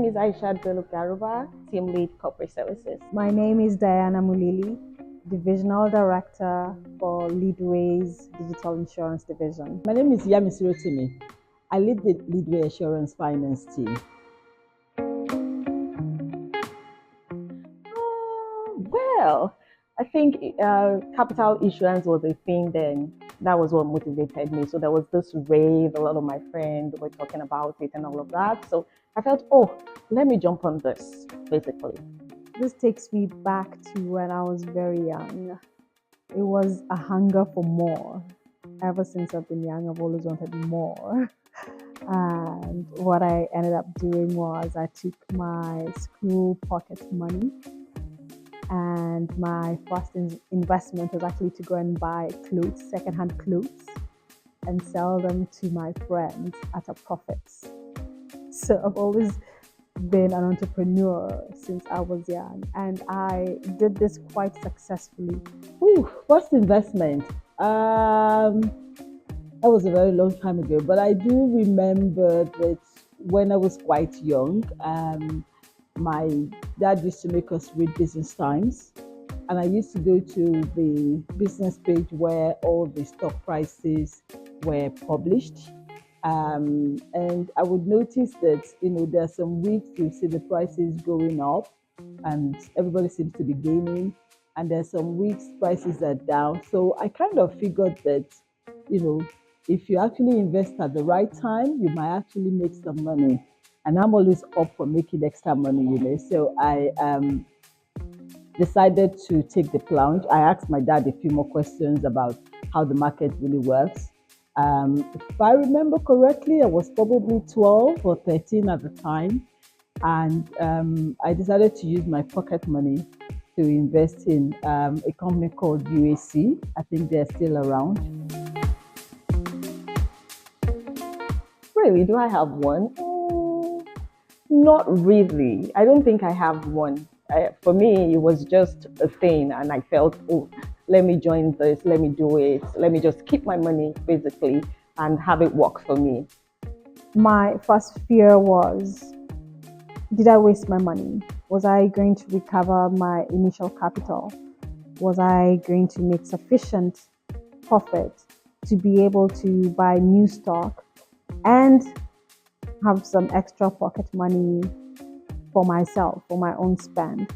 is Aisha Bello Garuba, Team Lead Corporate Services. My name is Diana Mulili, Divisional Director for Leadway's Digital Insurance Division. My name is Yamis Rotimi. I lead the Leadway Assurance Finance team. Well, I think capital issuance was a thing then. That was what motivated me. So there was this rave, a lot of my friends were talking about it and all of that. So I felt, oh, let me jump on this, basically. This takes me back to when I was very young. It was a hunger for more. Ever since I've been young, I've always wanted more. And what I ended up doing was I took my school pocket money, and my first investment was actually to go and buy clothes, secondhand clothes, and sell them to my friends at a profit. So I've always been an entrepreneur since I was young, and I did this quite successfully. First investment. That was a very long time ago, but I do remember that when I was quite young, my dad used to make us read Business Times, and I used to go to the business page where all the stock prices were published. And I would notice that there are some weeks you see the prices going up and everybody seems to be gaining, and there's some weeks prices are down. So I kind of figured that if you actually invest at the right time, you might actually make some money. And I'm always up for making extra money. So I decided to take the plunge. I asked my dad a few more questions about how the market really works. If I remember correctly, I was probably 12 or 13 at the time. And I decided to use my pocket money to invest in a company called UAC. I think they're still around. Really, do I have one? Not really. I don't think I have one. For me, it was just a thing, and I felt, oh, let me join this, let me do it, let me just keep my money basically and have it work for me. My first fear was, did I waste my money? Was I going to recover my initial capital? Was I going to make sufficient profit to be able to buy new stock and have some extra pocket money for myself, for my own spend?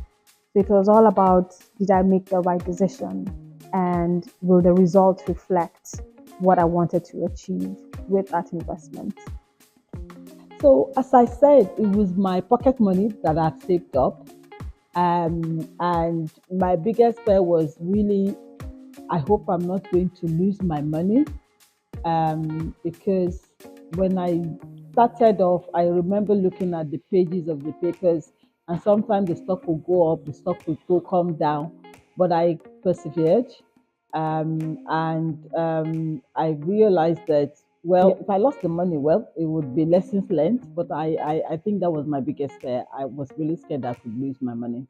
So it was all about, did I make the right decision? And will the results reflect what I wanted to achieve with that investment? So, as I said, it was my pocket money that I saved up. And my biggest fear was really, I hope I'm not going to lose my money. Because when I started off, I remember looking at the pages of the papers, and sometimes the stock will go up, the stock will come down, but I persevered. And I realized that, well, if I lost the money, well, it would be lessons learned, but I think that was my biggest fear. I was really scared I could lose my money.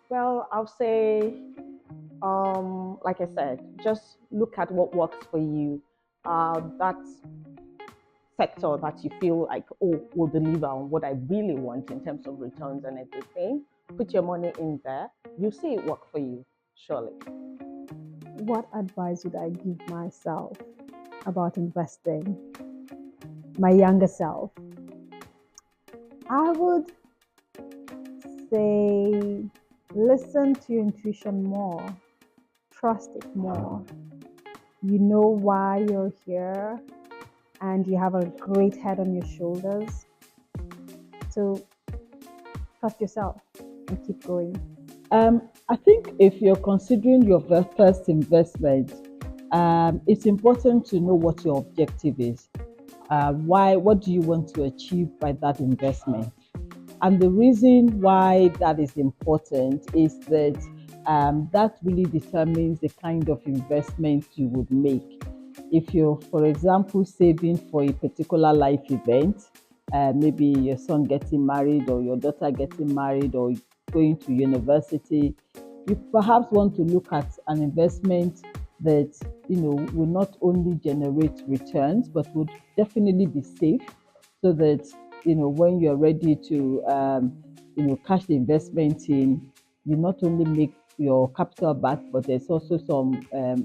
Well, I'll say, like I said, just look at what works for you. That sector that you feel like, oh, will deliver on what I really want in terms of returns and everything. Put your money in there. You see it work for you, surely. What advice would I give myself about investing? My younger self. I would say, listen to your intuition more, trust it more. You know why you're here, and you have a great head on your shoulders. So trust yourself and keep going. I think if you're considering your first investment, it's important to know what your objective is. What do you want to achieve by that investment? And the reason why that is important is that that really determines the kind of investment you would make. If you're, for example, saving for a particular life event, maybe your son getting married or your daughter getting married or going to university, you perhaps want to look at an investment that will not only generate returns but would definitely be safe, so that when you're ready to cash the investment in, you not only make your capital back, but there's also some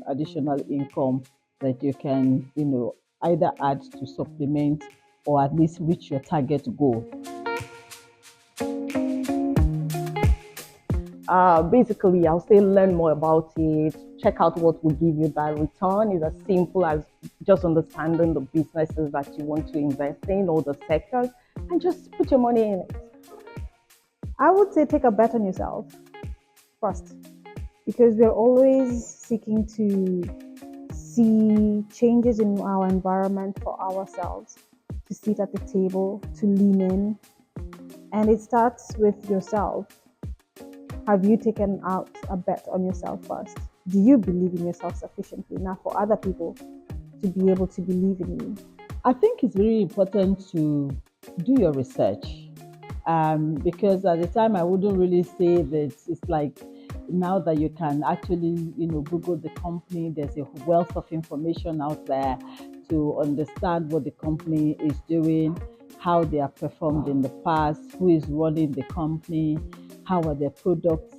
additional income that you can either add to supplement or at least reach your target goal. Basically, I'll say learn more about it. Check out what will give you that return. It's as simple as just understanding the businesses that you want to invest in or the sectors and just put your money in it. I would say take a bet on yourself first, because we're always seeking to see changes in our environment for ourselves, to sit at the table, to lean in. And it starts with yourself. Have you taken out a bet on yourself first? Do you believe in yourself sufficiently enough for other people to be able to believe in you? I think it's very important to do your research, because at the time I wouldn't really say that it's like now that you can actually Google the company. There's a wealth of information out there to understand what the company is doing, how they have performed in the past, who is running the company, how are their products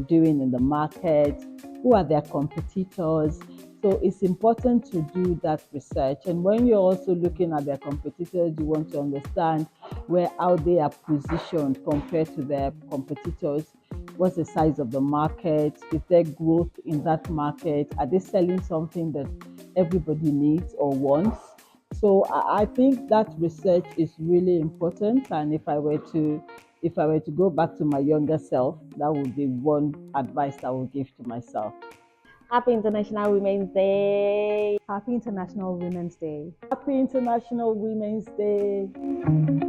doing in the market, who are their competitors. So it's important to do that research. And when you're also looking at their competitors, you want to understand how they are positioned compared to their competitors. What's the size of the market? Is there growth in that market? Are they selling something that everybody needs or wants? So I think that research is really important. And if I were to go back to my younger self, that would be one advice I would give to myself. Happy International Women's Day. Happy International Women's Day. Happy International Women's Day.